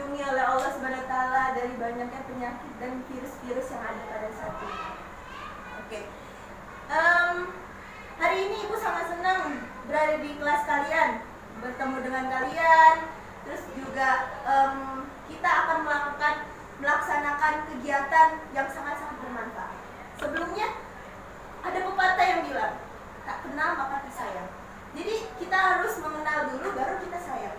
dilindungi oleh Allah Subhanahu wa taala dari banyaknya penyakit dan virus-virus yang ada pada saat ini. Oke. Hari ini Ibu sangat senang berada di kelas kalian, bertemu dengan kalian. Terus juga kita akan melaksanakan kegiatan yang sangat-sangat bermanfaat. Sebelumnya ada pepatah yang bilang, tak kenal maka disayang. Jadi kita harus mengenal dulu baru kita sayang.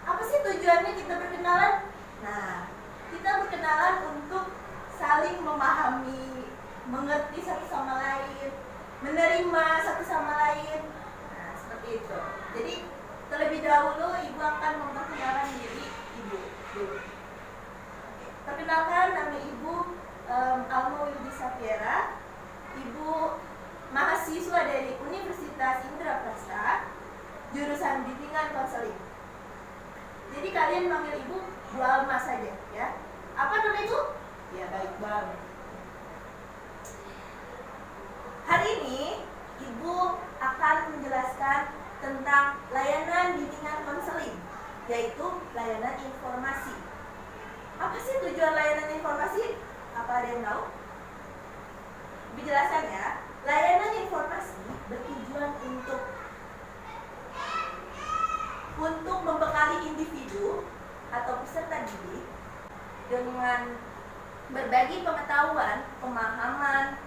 Apa sih tujuannya kita berkenalan? Nah, kita berkenalan untuk saling memahami, mengerti satu sama lain, menerima satu sama lain. Nah, seperti itu. Jadi terlebih dahulu Ibu akan memperkenalkan diri Ibu dulu. Perkenalkan, nama Ibu Alma Wildi Safiera. Ibu mahasiswa dari Universitas Indraprasta, jurusan bimbingan konseling. Jadi kalian manggil Ibu Bu Alma saja, ya. Apa nama Ibu? Ya, baik banget. Hari ini Ibu akan menjelaskan tentang layanan bimbingan konseling, yaitu layanan informasi. Apa sih tujuan layanan informasi? Apa ada yang tahu? Lebih jelaskan ya. Layanan informasi bertujuan untuk membekali individu atau peserta didik dengan berbagi pengetahuan, pemahaman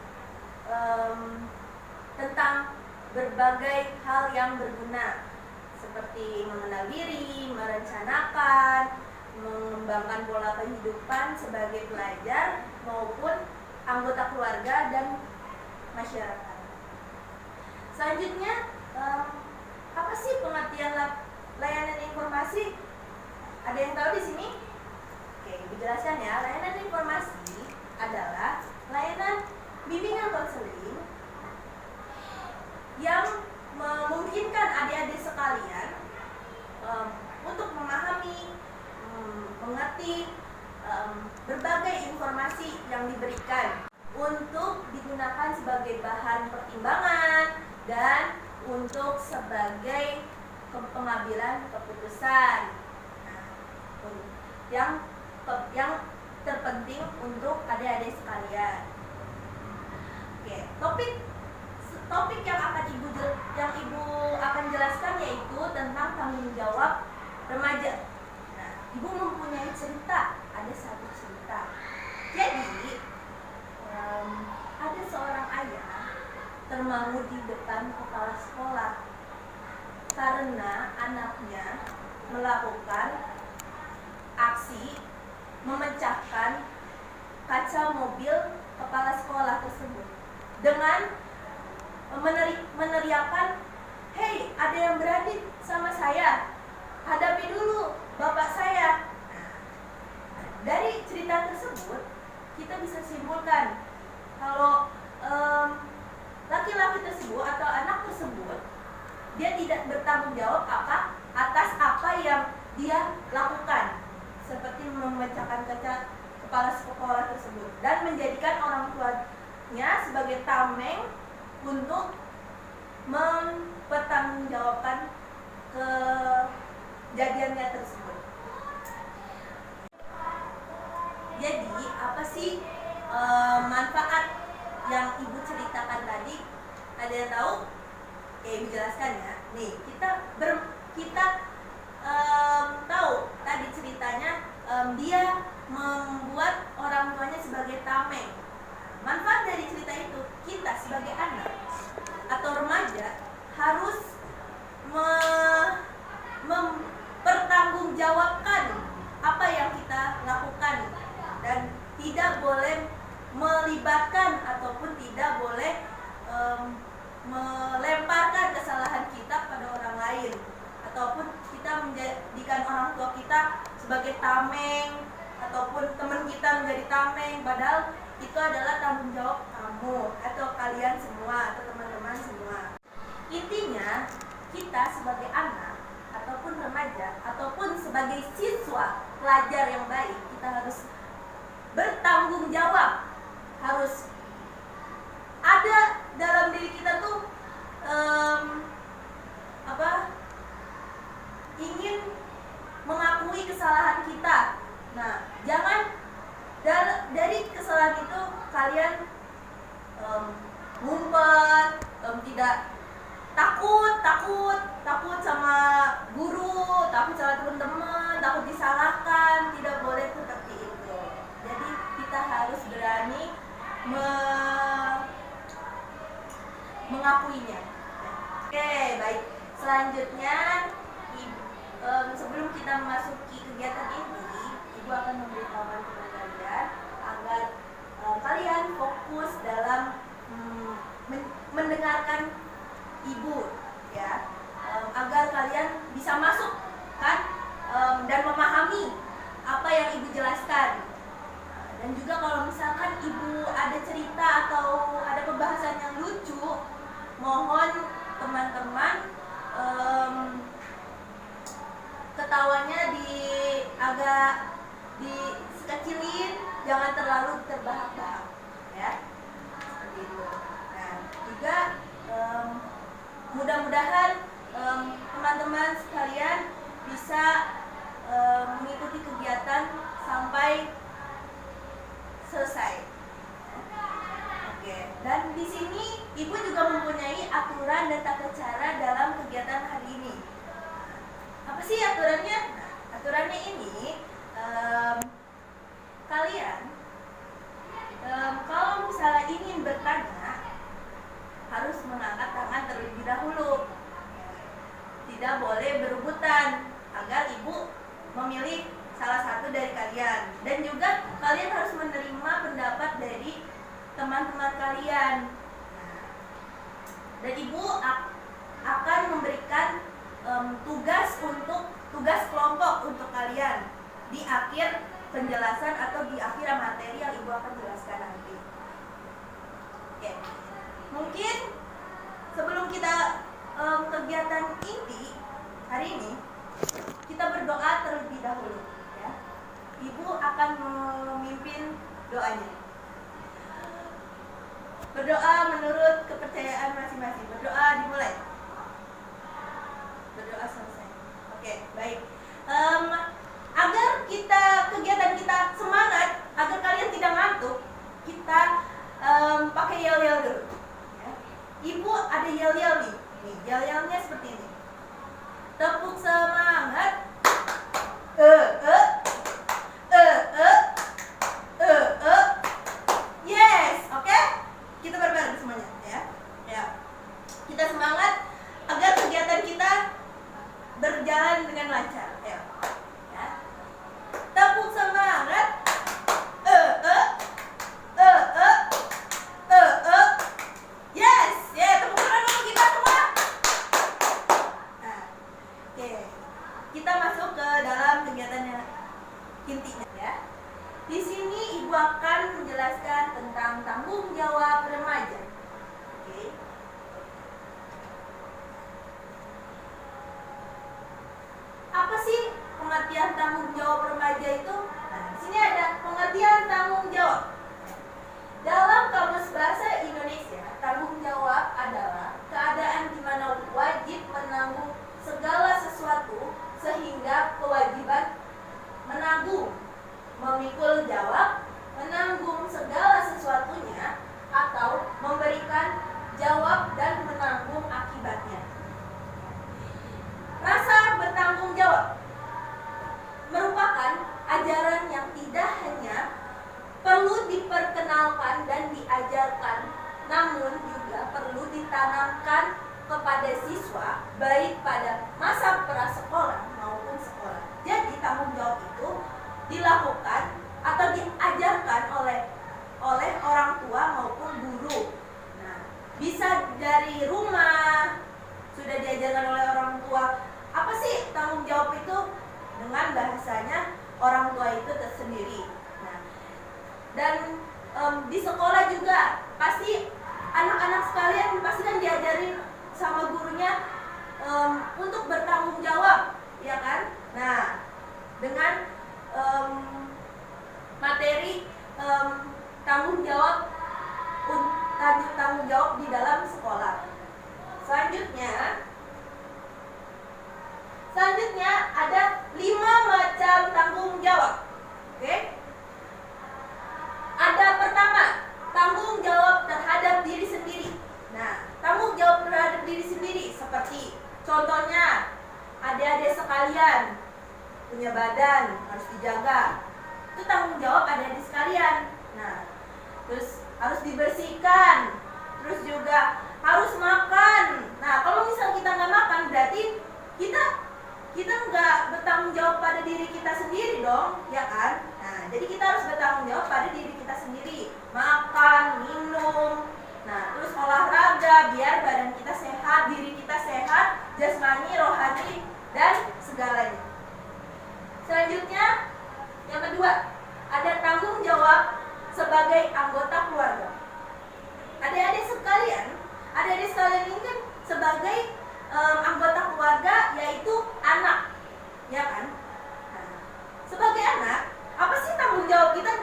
tentang berbagai hal yang berguna, seperti mengenal diri, merencanakan, mengembangkan pola kehidupan sebagai pelajar maupun anggota keluarga dan masyarakat. Selanjutnya, apa sih pengertian layanan informasi? Ada yang tahu di sini? Oke, dijelaskan ya. Layanan informasi adalah layanan bimbingan konseling yang memungkinkan adik-adik sekalian untuk memahami, mengerti berbagai informasi yang diberikan untuk digunakan sebagai bahan pertimbangan dan untuk sebagai pengambilan keputusan. Nah, yang terpenting untuk adik-adik sekalian. Oke, topik yang Ibu akan jelaskan yaitu tentang tanggung jawab remaja. Nah, Ibu mempunyai cerita, ada satu cerita. Jadi ada seorang ayah termangu di depan kepala sekolah karena anaknya melakukan aksi memecahkan kaca mobil kepala sekolah tersebut dengan meneriakkan, "Hei, ada yang berani sama saya, hadapi dulu bapak saya." Dari cerita tersebut kita bisa simpulkan kalau laki-laki tersebut atau anak tersebut dia tidak bertanggung jawab atas apa yang dia lakukan, seperti memecahkan kaca kepala sekolah tersebut dan menjadikan orang tuanya sebagai tameng untuk mempertanggungjawabkan kejadiannya tersebut. Jadi apa sih manfaat yang Ibu ceritakan tadi? Ada yang tahu? Oke, Ibu jelaskan ya. Nih, kita tahu tadi ceritanya dia membuat orang tuanya sebagai tameng. Manfaat dari cerita itu, kita sebagai anak atau remaja harus mempertanggungjawabkan apa yang kita lakukan dan tidak boleh melibatkan ataupun tidak boleh melemparkan kesalahan kita pada orang lain, ataupun kita menjadikan orang tua kita sebagai tameng ataupun teman kita menjadi tameng, padahal itu adalah tanggung jawab kamu atau kalian semua atau teman-teman semua. Intinya kita sebagai anak ataupun remaja ataupun sebagai siswa pelajar yang baik, kita harus bertanggung jawab, harus ada dalam diri kita tuh ingin mengakui kesalahan kita Nah, jangan dari kesalahan itu kalian ngumpet, tidak takut sama guru, takut sama teman-teman, takut disalahkan. Tidak boleh seperti itu. Jadi kita harus berani mengakuinya. Oke, baik. Selanjutnya, sebelum kita memasuki kegiatan ini, Ibu akan memberitahukan kepada kalian agar kalian fokus dalam mendengarkan Ibu, ya, agar kalian bisa masuk kan dan memahami apa yang Ibu jelaskan. Dan juga kalau misalkan Ibu ada cerita atau ada pembahasan yang lucu, mohon teman-teman ketawanya agak dikecilin, jangan terlalu terbahak-bahak, ya, seperti itu. Nah, juga mudah-mudahan teman-teman sekalian bisa mengikuti kegiatan sampai selesai. Oke. Dan di sini Ibu juga mempunyai aturan dan tata cara dalam kegiatan hari ini. Apa sih aturannya? Nah, aturannya ini kalian kalau misalnya ingin bertanya harus mengangkat tangan terlebih dahulu. Tidak boleh berebutan agar Ibu memilih salah satu dari kalian. Dan juga kalian harus menerima pendapat dari teman-teman kalian. Dan Ibu akan memberikan tugas kelompok untuk kalian di akhir penjelasan atau di akhir materi yang Ibu akan jelaskan nanti. Oke. Mungkin sebelum kita kegiatan inti hari ini, kita berdoa terlebih dahulu, ya. Ibu akan memimpin doanya. Berdoa menurut kepercayaan masing-masing. Berdoa dimulai. Berdoa selesai. Oke, baik. Agar kegiatan kita semangat, agar kalian tidak ngantuk, kita pakai yel-yel dulu. Ya. Ibu ada yel-yel nih. Yel-yelnya seperti ini. Tepuk semangat. Yes, oke? Kita bareng-bareng semuanya, ya. Ya. Kita semangat agar kegiatan kita berjalan dengan lancar. Ya. Ya. Tepuk semangat. Yes, ya, tepuk tangan dulu kita semua. Nah, oke. Kita masuk ke dalam kegiatannya intinya, ya. Di sini Ibu akan menjelaskan tentang tanggung jawab remaja. Oke. Apa sih pengertian tanggung jawab remaja itu? Nah, di sini ada pengertian tanggung jawab. Dalam Kamus Bahasa Indonesia, tanggung jawab adalah keadaan di mana wajib menanggung segala sesuatu sehingga kewajiban menanggung, memikul jawab, menanggung segala sesuatunya, atau memberikan jawab dan menanggung akibatnya. Rasa bertanggung jawab merupakan ajaran yang tidak hanya perlu diperkenalkan dan diajarkan, namun juga perlu ditanamkan kepada siswa baik pada masa prasekolah maupun sekolah. Jadi tanggung jawab itu dilakukan atau diajarkan oleh orang tua maupun guru. Nah, bisa dari rumah sudah diajarkan oleh orang tua. Apa sih tanggung jawab itu? Dengan bahasanya orang tua itu tersendiri. Nah, dan di sekolah juga pasti anak-anak sekalian pasti kan diajarin sama gurunya untuk bertanggung jawab, ya kan? Nah, dengan materi tanggung jawab di dalam sekolah. Selanjutnya ada 5 macam tanggung jawab. itu tanggung jawab adik-adik sekalian. Nah, terus harus dibersihkan, terus juga harus makan. Nah, kalau misal kita nggak makan, berarti kita nggak bertanggung jawab pada diri kita sendiri dong, ya kan? Nah, jadi kita harus bertanggung jawab pada diri kita sendiri, makan, minum, nah, terus olahraga biar badan kita sehat, diri kita sehat, jasmani, rohani, dan segalanya. Selanjutnya, yang kedua, ada tanggung jawab sebagai anggota keluarga. Adik-adik sekalian ini kan sebagai anggota keluarga, yaitu anak, ya kan? Nah, sebagai anak, apa sih tanggung jawab kita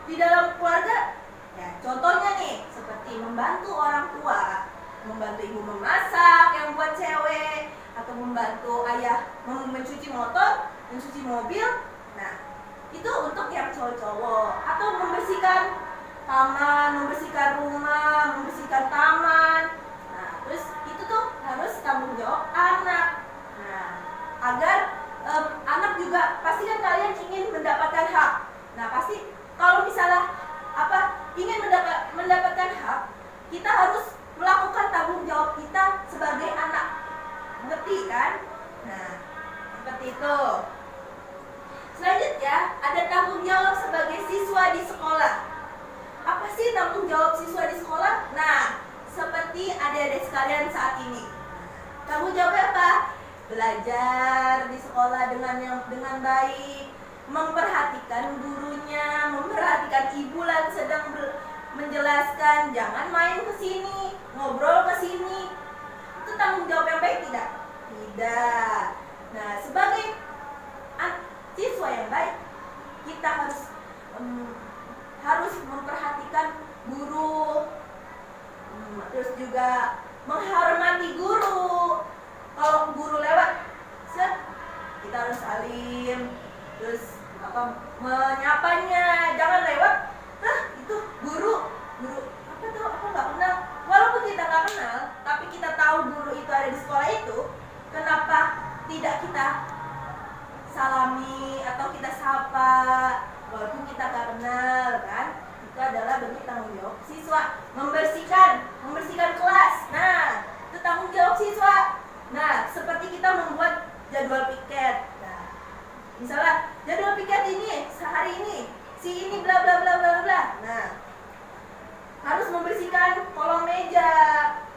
di dalam keluarga? Ya, contohnya nih, seperti membantu orang tua, membantu ibu memasak yang buat cewek, atau membantu ayah mencuci motor, mencuci mobil. Nah, itu untuk yang cowok-cowok. Atau membersihkan taman, membersihkan rumah, membersihkan taman. Nah, terus itu tuh harus tanggung jawab anak. Nah, agar anak juga, pasti kan kalian ingin mendapatkan hak. Nah, pasti kalau misalnya ingin mendapatkan hak, kita harus melakukan tanggung jawab kita sebagai anak. Ngerti kan? Nah, seperti itu. Selanjutnya, ada tanggung jawab sebagai siswa di sekolah. Apa sih tanggung jawab siswa di sekolah? Nah, seperti adik-adik sekalian saat ini. Tanggung jawabnya apa? Belajar di sekolah dengan baik, memperhatikan gurunya, memperhatikan ibu yang sedang menjelaskan, jangan main ke sini, ngobrol ke sini. Itu tanggung jawab yang baik tidak? Tidak. Nah, sebagai siswa yang baik, kita harus memperhatikan guru, terus juga menghormati guru. Kalau guru lewat, kita harus salim, terus menyapanya, jangan lewat. Itu guru apa tuh? Aku nggak kenal. Walaupun kita nggak kenal, tapi kita tahu guru itu ada di sekolah itu. Kenapa tidak kita salami atau kita sapa walaupun kita nggak kenal, kan? Itu adalah bentuk tanggung jawab siswa. Membersihkan kelas. Nah, itu tanggung jawab siswa. Nah, seperti kita membuat jadwal piket. Nah, misalnya jadwal piket ini sehari ini, si ini bla bla bla bla bla. Nah, harus membersihkan kolong meja,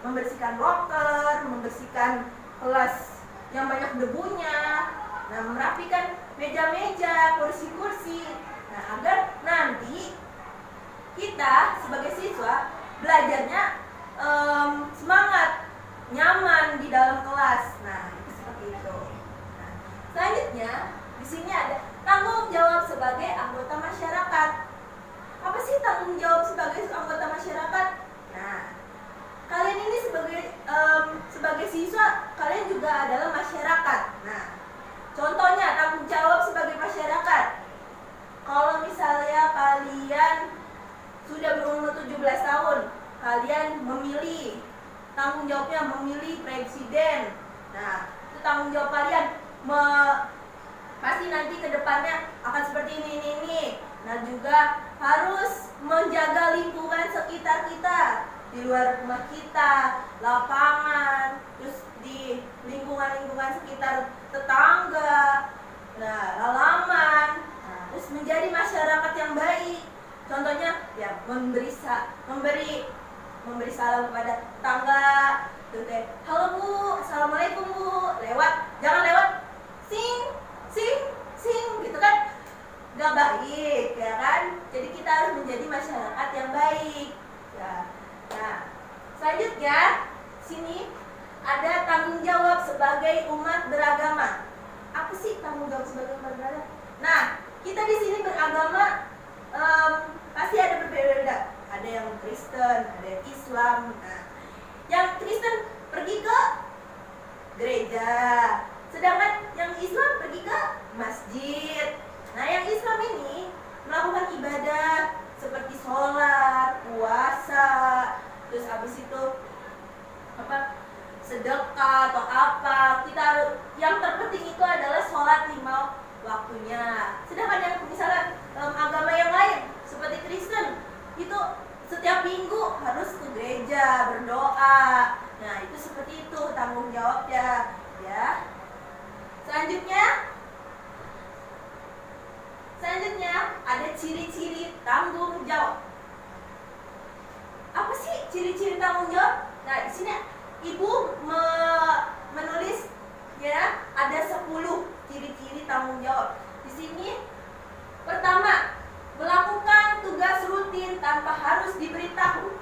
membersihkan loker, membersihkan kelas yang banyak debunya. Nah, merapikan meja-meja, kursi-kursi. Nah, agar nanti kita sebagai siswa belajarnya semangat, nyaman di dalam kelas. Nah, itu seperti itu. Nah, selanjutnya di sini ada tanggung jawab sebagai anggota masyarakat. Apa sih tanggung jawab sebagai anggota masyarakat? Nah, kalian ini sebagai siswa, kalian juga adalah masyarakat. Nah, contohnya tanggung jawab sebagai masyarakat. Kalau misalnya kalian sudah berumur 17 tahun, kalian memilih, tanggung jawabnya memilih presiden. Nah, itu tanggung jawab kalian. Pasti nanti ke depannya akan seperti ini. Nah, juga harus menjaga lingkungan sekitar kita, di luar rumah kita, lapangan, terus di lingkungan sekitar tetangga, nah, halaman. Nah, terus menjadi masyarakat yang baik. Contohnya ya memberi salam kepada tetangga, gitu deh. Halo Bu, assalamualaikum Bu. Jangan lewat sing gitu kan, nggak baik, ya kan? Jadi kita harus menjadi masyarakat yang baik. Ya. Nah, selanjutnya sini ada tanggung jawab sebagai umat beragama. Apa sih tanggung jawab sebagai umat beragama? Nah, kita di sini beragama pasti ada berbeda-beda. Ada yang Kristen, ada yang Islam. Nah, yang Kristen pergi ke gereja, sedangkan yang Islam pergi ke masjid. Nah, yang Islam ini melakukan ibadah seperti sholat, puasa, terus habis itu sedekah atau apa. Yang terpenting itu adalah sholat 5 waktunya. Sedangkan yang misalnya ada ciri-ciri tanggung jawab. Apa sih ciri-ciri tanggung jawab? Nah, di sini Ibu menulis ya, ada 10 ciri-ciri tanggung jawab. Di sini pertama, melakukan tugas rutin tanpa harus diberitahu.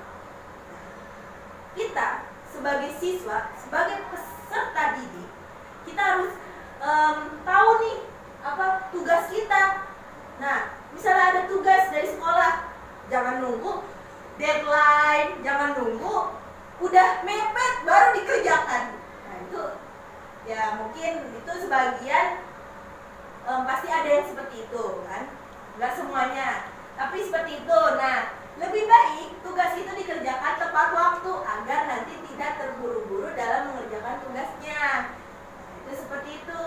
Kita sebagai siswa, sebagai peserta didik, kita harus tahu nih apa tugas kita. Nah, misalnya ada tugas dari sekolah, jangan nunggu deadline, jangan nunggu udah mepet baru dikerjakan. Nah, itu ya mungkin itu sebagian pasti ada yang seperti itu kan, nggak semuanya, tapi seperti itu. Nah, lebih baik tugas itu dikerjakan tepat waktu agar nanti tidak terburu-buru dalam mengerjakan tugasnya. Nah, itu seperti itu.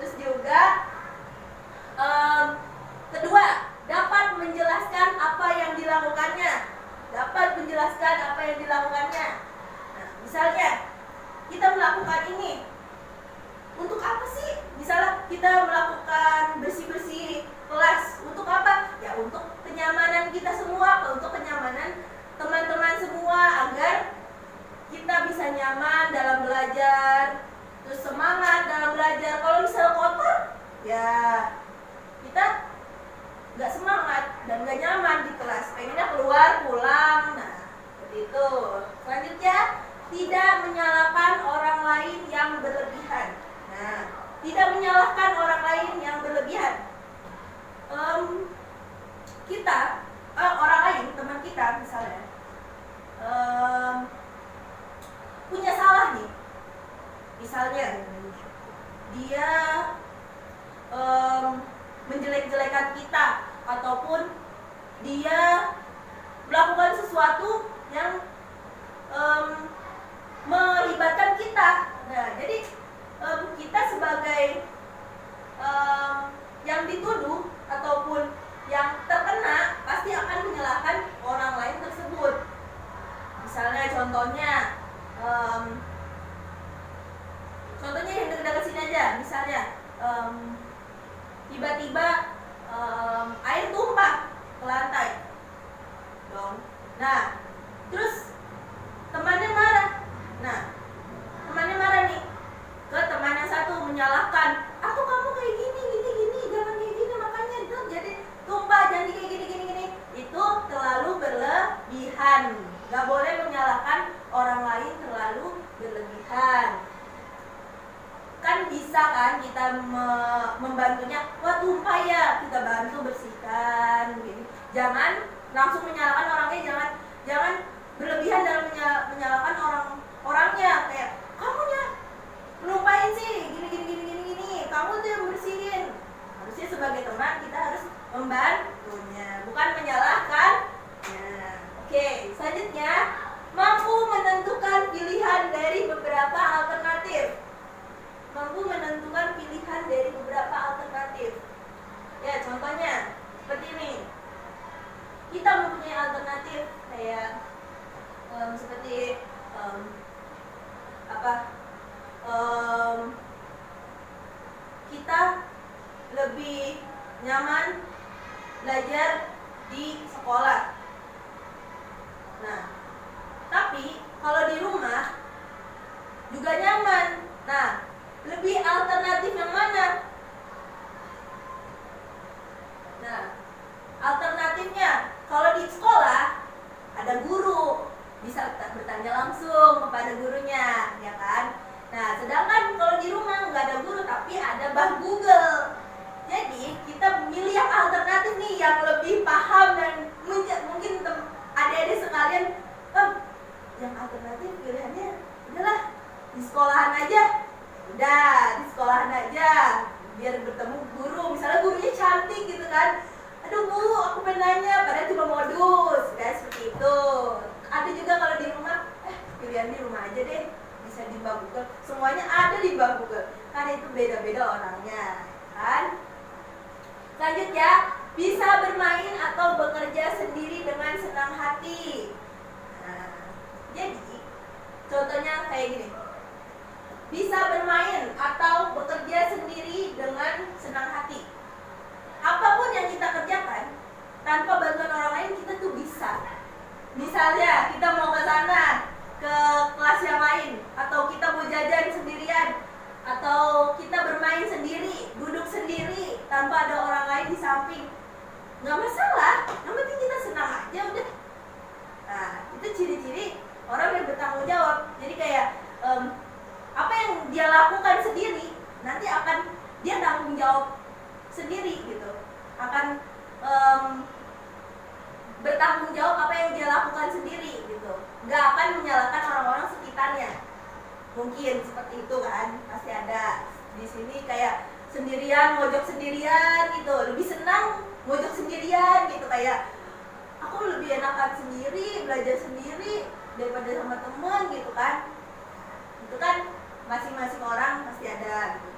Terus juga kedua, dapat menjelaskan apa yang dilakukannya. Dapat menjelaskan apa yang dilakukannya. Nah, misalnya kita melakukan ini untuk apa sih? Misalnya kita melakukan bersih-bersih kelas, untuk apa? Ya untuk kenyamanan kita semua, untuk kenyamanan teman-teman semua, agar kita bisa nyaman dalam belajar, terus semangat dalam belajar. Kalau misalnya kotor, ya kita nggak semangat dan nggak nyaman di kelas, pengennya keluar pulang. Nah, seperti itu. Selanjutnya, tidak menyalahkan orang lain yang berlebihan. Nah, tidak menyalahkan orang lain yang berlebihan. Orang lain, teman kita misalnya, punya salah nih. Misalnya dia menjelek-jelekan kita, ataupun dia melakukan sesuatu yang melibatkan kita. Nah, jadi kita sebagai yang dituduh ataupun yang terkena pasti akan menyalahkan orang lain tersebut. Misalnya contohnya yang dekat-dekat sini aja. Misalnya tiba-tiba air tumpah ke lantai dong. Nah, terus temannya marah. Nah, temannya marah nih ke teman yang satu, menyalahkan, aku kamu kayak gini, jangan kayak gini, makanya itu jadi tumpah, jadi kayak gini. Itu terlalu berlebihan. Gak boleh menyalahkan orang lain terlalu berlebihan. Kan bisa kan kita membantunya, wah tumpah ya, kita bantu bersihkan gini. Jangan langsung menyalahkan orangnya, jangan berlebihan dalam menyalahkan orangnya, kayak kamunya melupain sih gini, kamu tuh yang bersihin. Harusnya sebagai teman kita harus membantunya, bukan menyalahkan. Nah, oke, selanjutnya, mampu menentukan pilihan dari beberapa alternatif. Ya, contohnya seperti ini. Kita mempunyai alternatif kayak seperti kita lebih nyaman belajar di sekolah. Nah, tapi kalau di rumah juga nyaman. Nah, lebih alternatif yang mana? Nah, alternatifnya kalau di sekolah ada guru, bisa bertanya langsung kepada gurunya, ya kan? Nah, sedangkan kalau di rumah nggak ada guru tapi ada bah Google. Jadi kita memilih yang alternatif nih, yang lebih paham dan mungkin adik-adik sekalian, yang alternatif pilihannya udahlah di sekolahan aja. Udah di sekolahan aja, biar bertemu guru. Misalnya gurunya cantik gitu kan, aduh bu, aku pengen nanya, padahal cuma modus, kayak seperti itu. Ada juga kalau di rumah, pilihan di rumah aja deh, bisa di Mbak Google. Semuanya ada di Mbak Google, karena itu beda-beda orangnya, kan? Selanjutnya, bisa bermain atau bekerja sendiri dengan senang hati. Nah, jadi contohnya kayak gini. Bisa bermain atau bekerja sendiri dengan senang hati. Apapun yang kita kerjakan, nggak masalah, yang penting kita senang aja udah. Nah, itu ciri-ciri orang yang bertanggung jawab. Jadi kayak apa yang dia lakukan sendiri nanti akan dia tanggung jawab sendiri gitu, akan bertanggung jawab apa yang dia lakukan sendiri gitu, nggak akan menyalahkan orang-orang sekitarnya. Mungkin seperti itu kan, pasti ada di sini kayak sendirian, mojok sendirian gitu, lebih senang mojok sendirian gitu, kayak aku lebih enakan sendiri, belajar sendiri daripada sama temen gitu kan. Itu kan masing-masing orang pasti ada gitu.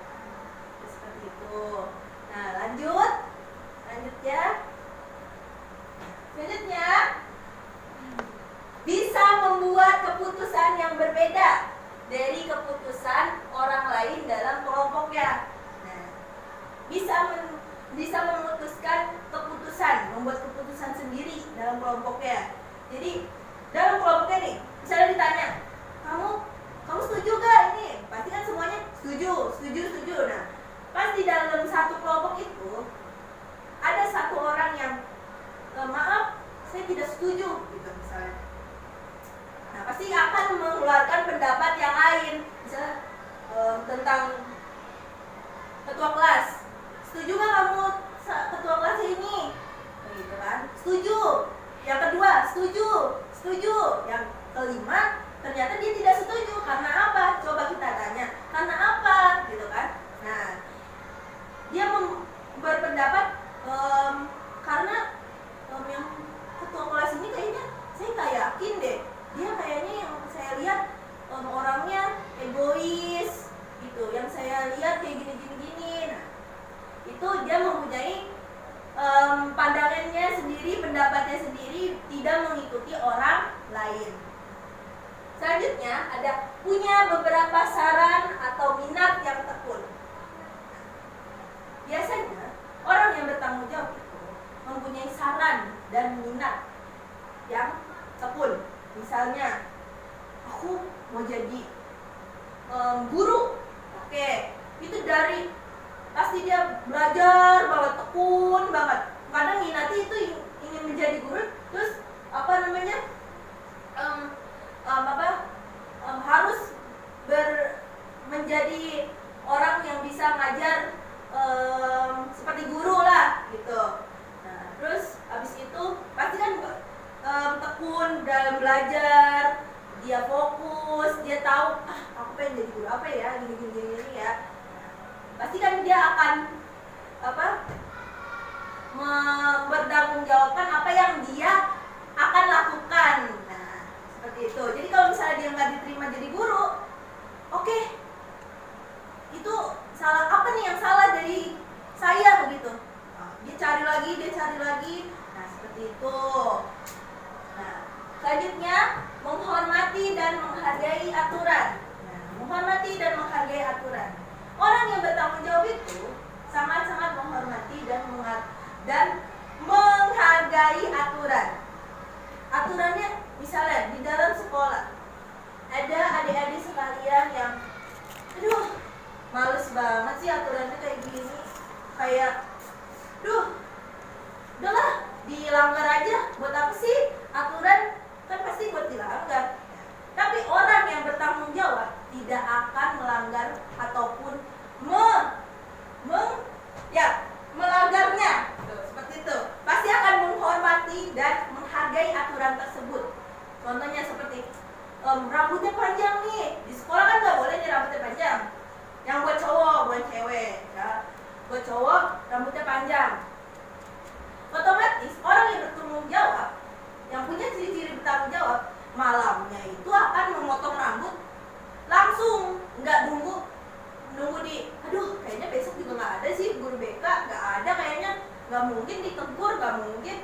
Seperti itu. Nah, lanjut ya. Selanjutnya, bisa membuat keputusan yang berbeda dari keputusan orang lain dalam kelompoknya. Nah, bisa memutuskan keputusan, membuat keputusan sendiri dalam kelompoknya. Jadi dalam kelompoknya nih, misalnya ditanya, kamu setuju gak ini? Pasti kan semuanya setuju. Nah, pas di dalam satu kelompok itu ada satu orang yang maaf, saya tidak setuju gitu misalnya. Nah, pasti akan mengeluarkan pendapat yang lain, misalnya tentang ketua kelas. Setuju gak kamu ketua kelas ini? Gitu kan? Setuju. Yang kedua, setuju. Yang kelima, ternyata dia tidak setuju. Karena apa? Coba kita tanya. Karena apa? Gitu kan? Nah, dia berpendapat karena yang ketua kelas ini kayaknya saya nggak yakin deh. Dia kayaknya yang saya lihat orangnya egois gitu. Yang saya lihat kayak gini. Nah, itu dia mempunyai pandangannya sendiri, pendapatnya sendiri, tidak mengikuti orang lain. Selanjutnya ada punya beberapa saran atau minat yang tekun. Biasanya orang yang bertanggung jawab itu mempunyai saran dan minat yang tekun. Misalnya, aku mau jadi guru. Oke, itu dari pasti dia belajar banget, tekun banget. Kadang minatnya itu ingin menjadi guru, terus harus menjadi orang yang bisa ngajar seperti guru lah gitu. Nah, terus habis itu pasti kan tekun dalam belajar, dia fokus, dia tahu aku pengen jadi guru apa ya, gini ya. Pasti kan dia akan bertanggungjawabkan apa yang dia akan lakukan. Nah, seperti itu. Jadi kalau misalnya dia nggak diterima jadi guru, oke, itu salah apa nih yang salah dari saya begitu. Dia cari lagi. Nah, seperti itu. Nah, selanjutnya menghormati dan menghargai aturan. Nah, menghormati dan menghargai aturan. Orang yang bertanggung jawab itu sangat-sangat menghormati dan menghargai aturan. Aturannya misalnya di dalam sekolah ada adik-adik sekalian yang males banget sih aturannya kayak gini, kayak udahlah dilanggar aja, buat apa sih aturan, kan pasti buat dilanggar. Tapi orang yang bertanggung jawab tidak akan melanggar ataupun melanggarnya. Seperti itu. Pasti akan menghormati dan menghargai aturan tersebut. Contohnya seperti rambutnya panjang nih. Di sekolah kan nggak boleh nih rambutnya panjang. Yang buat cowok, buat cewek. Ya. Buat cowok rambutnya panjang. Otomatis orang yang bertanggung jawab, yang punya ciri-ciri bertanggung jawab, malamnya itu akan memotong rambut langsung, nggak nunggu kayaknya besok juga nggak ada sih guru BK, nggak ada kayaknya, nggak mungkin ditegur, nggak mungkin.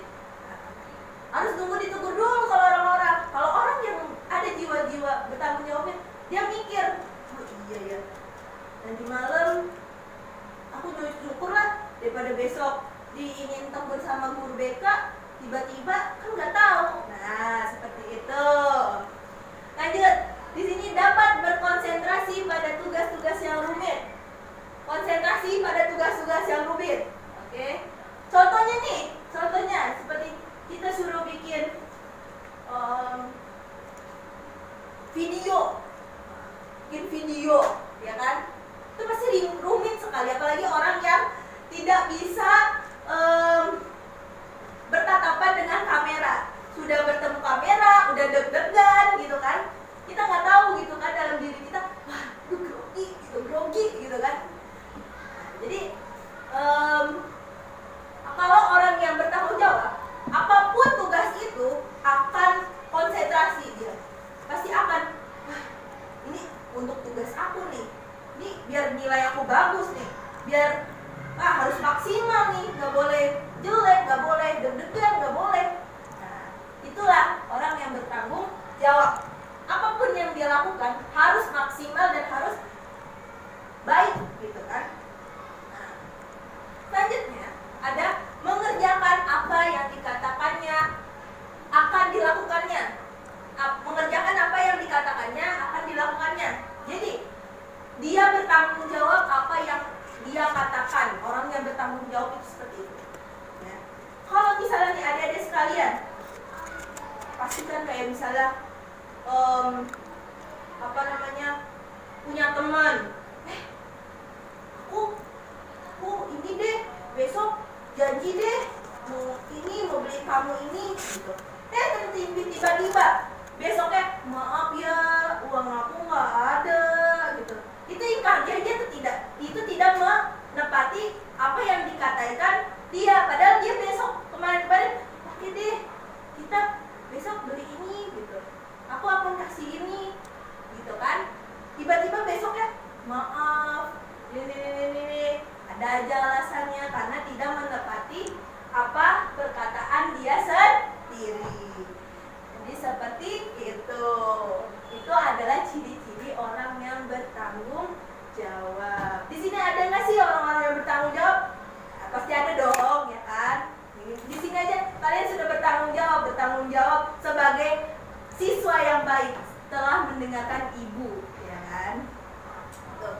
Harus nunggu ditegur dulu kalau orang-orang. Kalau orang yang ada jiwa-jiwa bertanggung jawabnya, dia mikir, iya ya, nanti malam aku syukur lah daripada besok diingin tegur sama guru BK, tiba-tiba kan nggak tahu. Nah, seperti itu. Lanjut, di sini dapat berkonsentrasi pada tugas-tugas yang rumit. Konsentrasi pada tugas-tugas yang rumit. Oke. Contohnya kayak misalnya punya teman, aku ini deh besok janji deh mau beli kamu ini gitu. Tiba-tiba besoknya maaf ya uang aku nggak ada gitu. Itu ingkar janji itu tidak menepati apa yang dikatakan dia, padahal dia besok kemarin oke deh kita besok beli ini gitu, aku akan kasih ini gitu kan. Tiba-tiba besoknya maaf ini ada aja alasannya karena tidak menepati apa perkataan dia sendiri. Jadi seperti itu adalah ciri-ciri orang yang bertanggung jawab. Di sini ada nggak sih orang-orang yang bertanggung jawab? Nah, pasti ada dong, ya kan? Di sini aja kalian sudah bertanggung jawab sebagai siswa yang baik setelah mendengarkan ibu, ya kan? Tuh.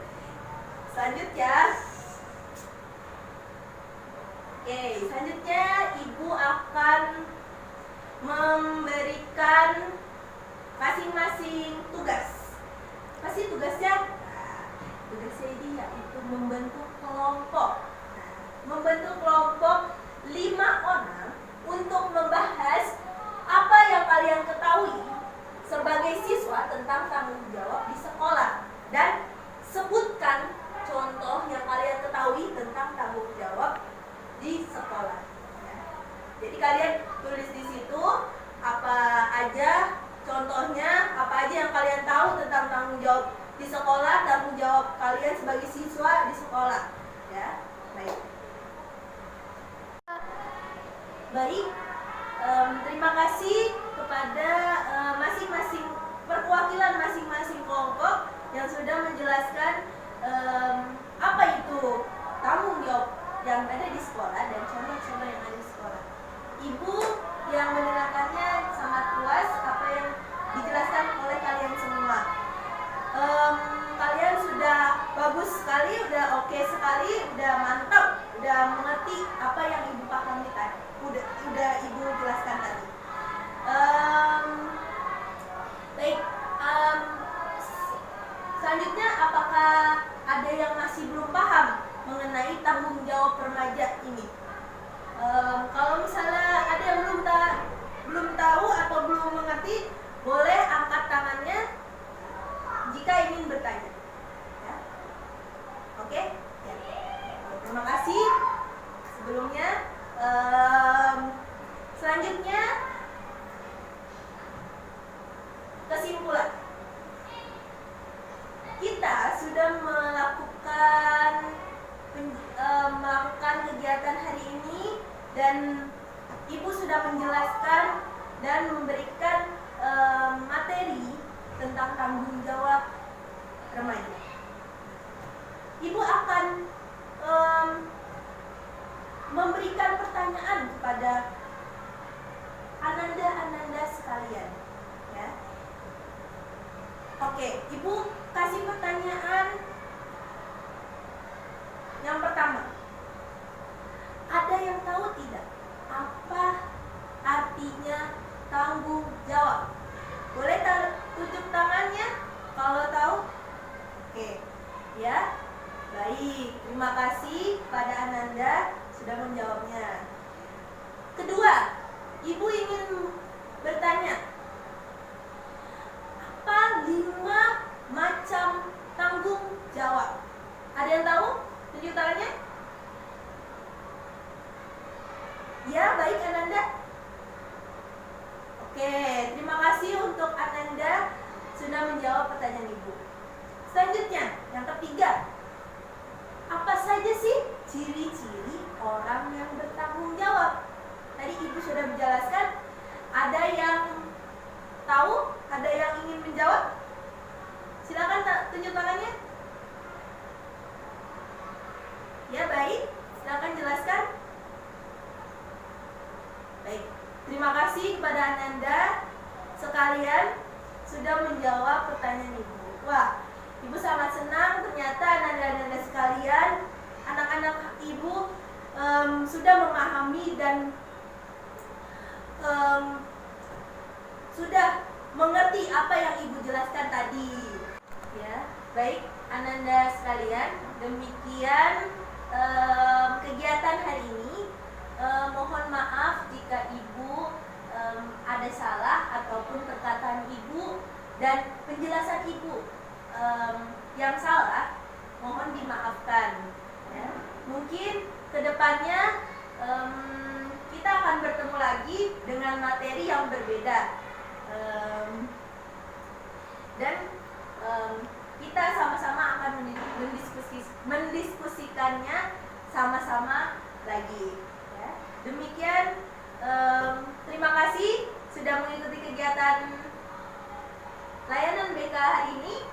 Selanjutnya, selanjutnya ibu akan memberikan masing-masing tugas. Pasti tugasnya ini yaitu membentuk kelompok. Membentuk kelompok 5 orang untuk membahas apa yang kalian ketahui sebagai siswa tentang tanggung jawab di sekolah, dan sebutkan contoh yang kalian ketahui tentang tanggung jawab di sekolah. Jadi kalian tulis di situ apa aja contohnya, apa aja yang kalian tahu tentang tanggung jawab di sekolah, tanggung jawab kalian sebagai siswa di sekolah, ya. Baik, terima kasih kepada masing-masing perwakilan masing-masing kelompok yang sudah menjelaskan apa itu tanggung jawab yang ada di sekolah dan contoh-contoh yang ada di sekolah. Ibu yang mendengarkannya sangat puas apa yang dijelaskan oleh kalian semua. Kalian sudah bagus sekali, udah oke sekali, udah mantap, udah mengerti apa yang ibu pahami tadi, udah ibu jelaskan tadi. Baik, selanjutnya apakah ada yang masih belum paham mengenai tanggung jawab remaja ini? Kalau misalnya ada yang belum tahu atau belum mengerti, boleh angkat tangannya jika ingin bertanya. Ya. Oke? Ya. Terima kasih. Sebelumnya, selanjutnya kesimpulan. Kita sudah melakukan kegiatan hari ini dan ibu sudah menjelaskan dan memberikan materi tentang tanggung jawab remaja. Ibu akan memberikan pertanyaan kepada ananda sekalian, ya. Oke, ibu kasih pertanyaan yang pertama. Ada yang tahu tidak apa artinya tanggung jawab? Boleh tunjuk tangannya kalau tahu? Oke, ya. Baik, terima kasih pada Ananda sudah menjawabnya. Kedua, ibu ingin bertanya, apa 5 macam tanggung jawab? Ada yang tahu? Tunjuk tangannya. Ya, baik Ananda. Oke, terima kasih untuk Ananda sudah menjawab pertanyaan ibu. Selanjutnya, yang ketiga, apa saja sih ciri-ciri orang yang bertanggung jawab? Tadi ibu sudah menjelaskan. Ada yang tahu? Ada yang ingin menjawab? Silakan tunjuk tangannya. Ya, baik. Silakan jelaskan. Baik. Terima kasih kepada Ananda sekalian sudah menjawab pertanyaan ibu. Wah, ibu sangat senang ternyata Ananda sekalian, anak-anak ibu sudah memahami dan sudah mengerti apa yang Ibu jelaskan tadi. Ya, baik Ananda sekalian, demikian kegiatan hari ini. Mohon maaf jika Ibu ada salah ataupun perkataan Ibu dan penjelasan Ibu yang salah, mohon dimaafkan. Ya. Mungkin kedepannya kita akan bertemu lagi dengan materi yang berbeda. Dan kita sama-sama akan mendiskusikannya sama-sama lagi. Ya. Demikian, terima kasih sudah mengikuti kegiatan layanan BK hari ini.